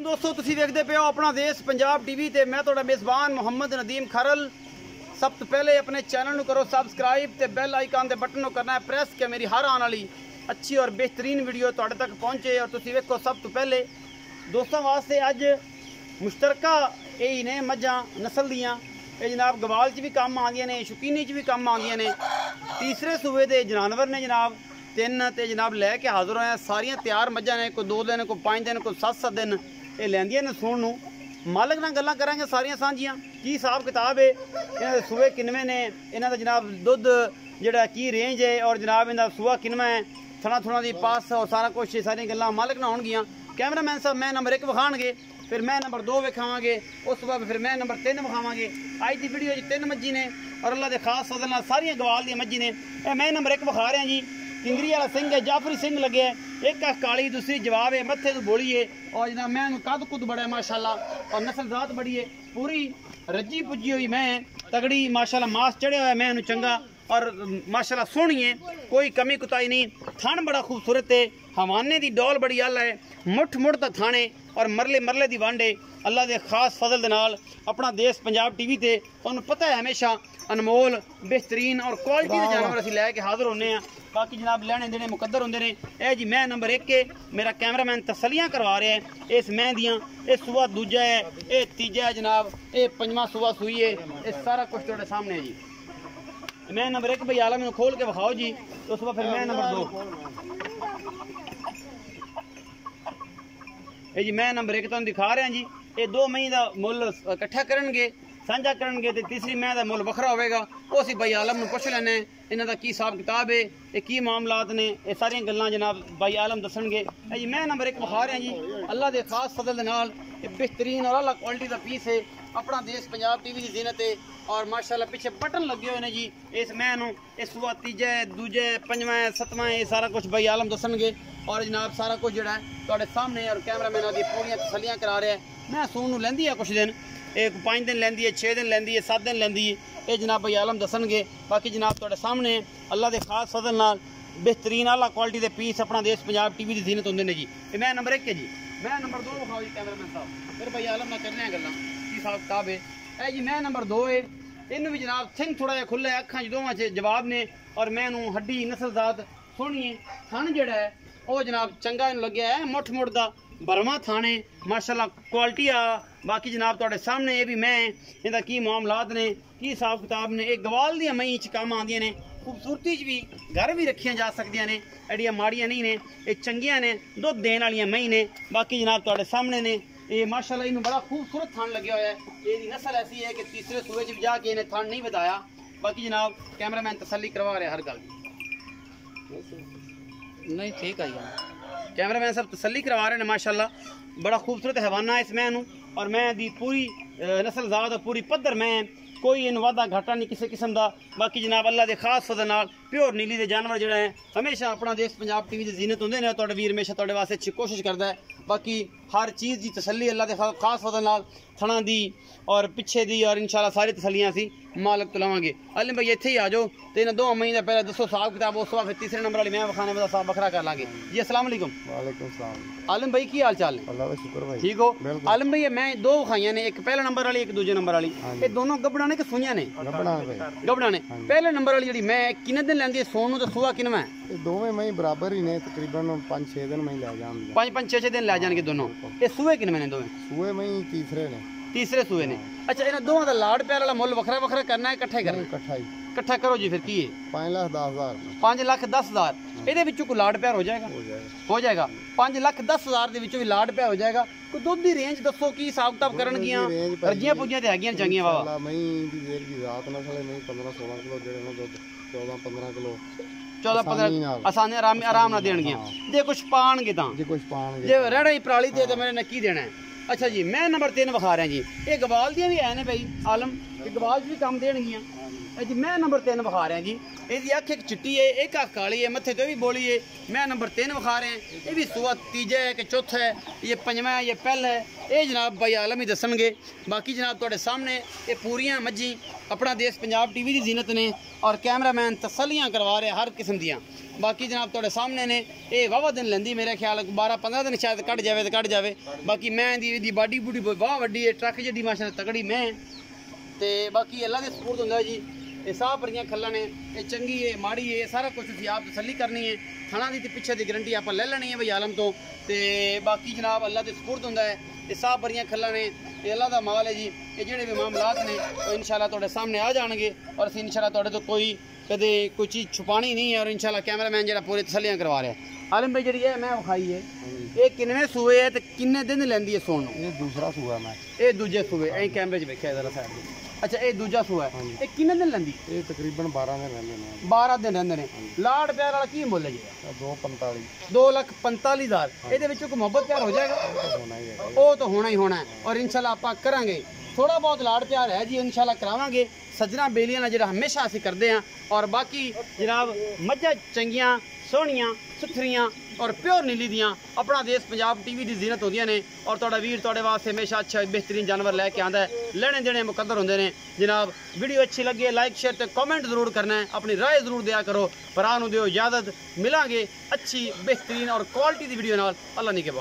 दोस्तों तुसीं देखदे पे हो अपना देश पंजाब टीवी ते मैं तुहाडा मेज़बान मोहम्मद नदीम खरल। सब तो पहले अपने चैनल करो सब्सक्राइब ते बेल आइकन के बटन करना है प्रेस के मेरी हर आने वाली अच्छी और बेहतरीन वीडियो तुहाडे तक पहुँचे। और तुसीं वेखो सब तो पहले दोस्तों वास्ते अज मुश्तरका यही ने मझां नस्ल दियाँ ये जनाब गवाल च भी कम आंदियां ने, शौकीनी च भी कम आंदियां ने। तीसरे सूबे के जानवर ने जनाब तीन ते जनाब लैके हाजिर होए सारियां तैयार मझां ने, कोई 2 दिन कोई 5 दिन कोई 7-7 दिन ये लैंदियां ने सूण नूं। मालक नाल गल्लां करांगे सारियां सांझियां की हिसाब किताब है, इन्हां दे सूए किनवे ने, इन्हां दा जनाब दुध जिहड़ा की रेंज है और जनाब इन्हां दा सूआ किनवा है, थणा थुणा दी पास और सारा कुछ सारियां गल्लां मालक नाल होणगियां। कैमरामैन साहब मैं नंबर 1 विखाणगे, फिर मैं नंबर 2 विखावांगे, उस तो बाद फिर मैं नंबर 3 विखावांगे। अज की वीडियो 3 मज्जी ने और अल्लाह के खास फजल नाल सारियां गवाल दी मज्जी ने। मैं नंबर 1 विखा रहा जी, टिंगरी वाला सिंह है, जाफरी सिंह लगे है, एक अख काली दूसरी जवाब है, मत्थे तो बोली है और जनाब मैं कद कुद बड़ा है माशाल्लाह और नस्ल जात बड़ी है, पूरी रजी पुजी हुई मैं तगड़ी माशाल्लाह, मास चढ़िया हुआ मैं चंगा और माशाल्लाह सोहनी है, कोई कमी कुताई नहीं। थान बड़ा खूबसूरत है, हवाने की डोल बड़ी अल है, मुठ मुठ तक थाने और मरले मरले की वंड है। अल्लाह के खास फजल दे नाल अपना देश पंजाब टीवी ते तुहानूं पता है हमेशा अनमोल बेहतरीन और क्वालिटी के जानवर असीं लैके हाजिर होने हैं। बाकी जनाब लैने देने मुकद्दर होंदे ने। यह जी मैं नंबर 1 है, मेरा कैमरामैन तसलियां करवा रहा है इस मैं दियाँ। ये सूआ दूजा है, ये तीजा है जनाब, ये पंजवां सूआ सूई है, ये सारा कुछ तुहाडे सामने है जी। मैं नंबर 1 भाई आला मैनूं खोल के विखाओ जी, उस बाद फिर मैं नंबर 2 जी मैं नंबर 1 तुहानूं दिखा रहा जी। ये 2 मई का मुल इकट्ठा करनगे साझा करनगे ते तीसरी मैं का मुल वखरा होगा। वो असीं भाई आलम नूं पुछ लैने इन्हां दा की हिसाब किताब है, ये की मामलात ने, ये सारियां गल्लां जनाब भाई आलम दसणगे। जी मैं नंबर 1 विखा रहा जी, अल्लाह के खास फजल दे नाल ये बेहतरीन और अला क्वालिटी का पीस है, अपना देश पंजाब टीवी की जीनत है और माशाल्लाह पीछे बटन लगे हुए हैं जी। इस मैं नूं इस सूआ तीजा है, दूजा है, पंजवां है, सतवां है, ये सारा कुछ भाई आलम दसणगे और जनाब सारा कुछ जिहड़ा है तुहाडे सामने और कैमरामैन दी पूरियां तसलियां करा रहा है। मैं सूण नूं लैंदी है कुछ दिन, एक 5 दिन लैंदी है, 6 दिन लैंदी है, 7 दिन लैंदी है, ये जनाब भाई आलम दसणगे। बाकी जनाब तुहाडे सामने अल्लाह के खास फजल नाल बेहतरीन आला क्वालिटी के पीस अपना देश पंजाब टीवी की जीनत होंदे ने जी। ये मैं नंबर 1 है जी, मैं नंबर 2 विखाओ जी कैमरामैन साहब, फिर भाई आलम नाल करने गल्लां की हिसाब किताब है। ए जी मैं नंबर 2 है, इनू भी जनाब सिंह थोड़ा जिहा खुला है, अखां च दोवां च जवाब ने और मैं हड्डी नस्लजात सोहनी है। थन जिहड़ा है वो जनाब चंगा लग्या है, मुठ मुठ दा बरवा थाने माशाल्लाह क्वालिटी आ। बाकी जनाब तुहाडे सामने ये भी मैं इहदा की मामलात ने, की हिसाब किताब ने। ये गवाल दी मई च कम आंदियां ने, खूबसूरती च भी घर भी रखियां जा सकदियां ने, एडियां माड़ियां नहीं ने, ये चंगियां ने, दुध देने वालियां मई ने। बाकी जनाब तुहाडे सामने ने ये माशाल्लाह इन्हूं बड़ा खूबसूरत थान लग्या होया है। ये नस्ल ऐसी है कि तीसरे सूबे च जाके इन्हें थान नहीं बताया। बाकी जनाब कैमरामैन तसल्ली करवा रहे हर गल नहीं ठीक है, कैमरामैन साहब तसल्ली करवा रहे हैं माशाल्लाह। बड़ा खूबसूरत हवाना इस मैं और मैं दी पूरी नस्ल जात और पूरी पद्धर मैं, कोई इन वादा घाटा नहीं किसी किस्म का। बाकी जनाब अल्लाह के खास फजल नाल प्योर नीली के जानवर जिहड़े हैं हमेशा अपना देश पंजाब टीवी की जीनत होंदे ने। तुहाडा वीर हमेशा तुहाडे वास्ते अच्छी कोशिश करता है। बाकी हर चीज़ की तसल्ली अल्लाह के खास फजल नाल थणा दी और पिछे दी और इंशाल्लाह सारी तसल्लियां असीं मालक तो लवांगे। अलिम भाई इत्थे ही आ जाओ तो इन्हां 2 महीने पहले दसो हिसाब किताब, उस बाद फिर तीसरे नंबर वाली मैं विखाने वाला साहब बखरा कर लांगे जी। अस्सलाम वालेकुम। वालेकुम सलाम। आलिम भाई की हाल चाल है? अल्लाह का शुक्र भाई, ठीक हो? आलिम भाई मैं 2 विखाइयां ने, एक पहले नंबर वाली, एक दूजे नंबर वाली। ये दोनों गबड़ा ने कि सूइयां ने? गबड़ा ने। पहले नंबर वाली जी मैं किन्ने दिन लैंदी है सोन नूं ते सूआ किनवा है? ये दोवें मई बराबर ही ने, तकरीबन 5-6 दिन मई ले जाणगे। 5-6 दिन लै जाणगे दोनों। ये सूए किनवे ने दोवें? सूए मई तीसरे ने। तीसरे सूए ने। अच्छा इन्हां दोवां दा लाड़ प्यार वाला मुल वखरा वखरा करना है इकट्ठा ही करना? इकट्ठा करो जी। फिर की है? 5,10,000। 5,10,000 ਇਹਦੇ ਵਿੱਚੋਂ ਕੋਈ ਲਾੜ ਪਿਆਰ ਹੋ ਜਾਏਗਾ? ਹੋ ਜਾਏਗਾ। 5,10,000 ਦੇ ਵਿੱਚੋਂ ਵੀ ਲਾੜ ਪਿਆਰ ਹੋ ਜਾਏਗਾ। ਕੋਈ ਦੁੱਧ ਦੀ ਰੇਂਜ ਦੱਸੋ ਕੀ ਹਿਸਾਬ ਕਿਤਾਬ ਕਰਨਗੀਆਂ? ਰਜੀਆਂ ਪੁੱਜੀਆਂ ਤੇ ਹੈਗੀਆਂ ਚੰਗੀਆਂ ਵਾਵਾ। ਮਈ ਦੀ ਦੇਰ ਦੀ ਰਾਤ ਨਸਲ ਮਈ 15-16 ਕਿਲੋ ਜਿਹੜੇ ਨੇ ਦੁੱਧ 14-15 ਕਿਲੋ 14-15 ਆਸਾਨੀ ਆਰਾਮ ਨਾਲ ਦੇਣਗੀਆਂ ਜੇ ਕੁਛ ਪਾਣਗੇ ਤਾਂ। ਜੇ ਰਹਿਣਾ ਹੀ ਪਰਾਲੀ ਤੇ ਮੇਰੇ ਨੇ ਕੀ ਦੇਣਾ ਹੈ? अच्छा जी मैं नंबर 3 विखा रहा जी। ये गवाल दियाँ भी है भाई आलम, ये गवाल भी कम देणगियां जी। मैं नंबर 3 विखा रहा जी। ये अख एक चिट्टी है, एक अख काली है, मत्थे तो भी बोली है। मैं नंबर 3 विखा रहे हैं। ये भी सूआ तीजा है कि चौथा है, ये पंजवा है, ये पहला है। ये जनाब भाई आलम ही दसणगे। बाकी जनाब तुहाडे सामने ये पूरियां मज्जी अपना देश पंजाब टीवी की जीनत ने और कैमरामैन तसल्लियां करवा रहे हर किस्म दियाँ। बाकी जनाब तुहाडे सामने ने ये वावा दिन लेंदी मेरे ख्याल 12-15 दिन शायद कट जाए तो कट जाए। बाकी मैं दी बाडी बूडी वाह वड्डी है, ट्रक जी माशाल्लाह तगड़ी मैं ते बाकी अल्लाह दे सपुर्द हुंदा जी। ये साह भरियां खल्लां ने, ये चंगी है माड़ी है सारा कुछ तुसीं आप तसल्ली करनी है। थणा दी ते पिछे दी गारंटी आप ले लेनी है भाई आलम तो। ते बाकी जनाब अल्लाह दे सपुर्द हुंदा है। ये साह भरियां खल्लां ने, ये अल्लाह दा माल है जी। ये जेहड़े भी मामलात ने वो इंशाल्लाह तुहाडे सामने आ जाणगे और असीं इंशाल्लाह तुहाडे तो कोई कदे कोई चीज़ छुपानी नहीं है और इंशाल्लाह कैमरामैन जेहड़ा पूरी तसल्लियां करवा रहा है। आलम भाई जी है मैं विखाई है ये किन्ने सूए है तो किन्ने दिन लैंदी है सोन? ये दूसरा सूआ मैं, ये दूजे सूए ऐ कैमरे च वेख्या जरा साइड में। अच्छा ये दूजा सूआ है, ये किन्ने दिन लैंदी? ये तकरीबन 12 दिन रहंदे ने। 12 दिन रहंदे ने। लाड़ प्यार वाला की मुੱਲ है जी? 245 2,45,000। ਇਹਦੇ ਵਿੱਚੋਂ ਕੋਈ ਮੁਹੱਬਤ ਪਿਆਰ ਹੋ ਜਾਏਗਾ? होना ही है। ਉਹ ਤਾਂ ਹੋਣਾ ਹੀ ਹੋਣਾ ਹੈ और इंशाल्लाह ਆਪਾਂ ਕਰਾਂਗੇ। थोड़ा बहुत लाड़ प्यार है जी इंशाल्लाह करावांगे। सजना बेलियां ना जिहड़ा हमेशा असीं करदे हां और बाकी जनाब मੱਝਾਂ चंगियां सोहणियां सुथरियां और प्योर नीली दियां अपना देश पंजाब टीवी की जीनत होंदियां ने और तुहाडा वीर तुहाडे वास्ते हमेशा अच्छा बेहतरीन जानवर लैके आंदा है। लेने देने मुकद्दर होंदे ने जनाब। वीडियो अच्छी लगे लाइक शेयर ते कमेंट जरूर करना है, अपनी राय जरूर दिया करो। भरा नूं दिओ इजाजत, मिलांगे अच्छी बेहतरीन और क्वालिटी की वीडियो नाल। अल्लाह निगहबान।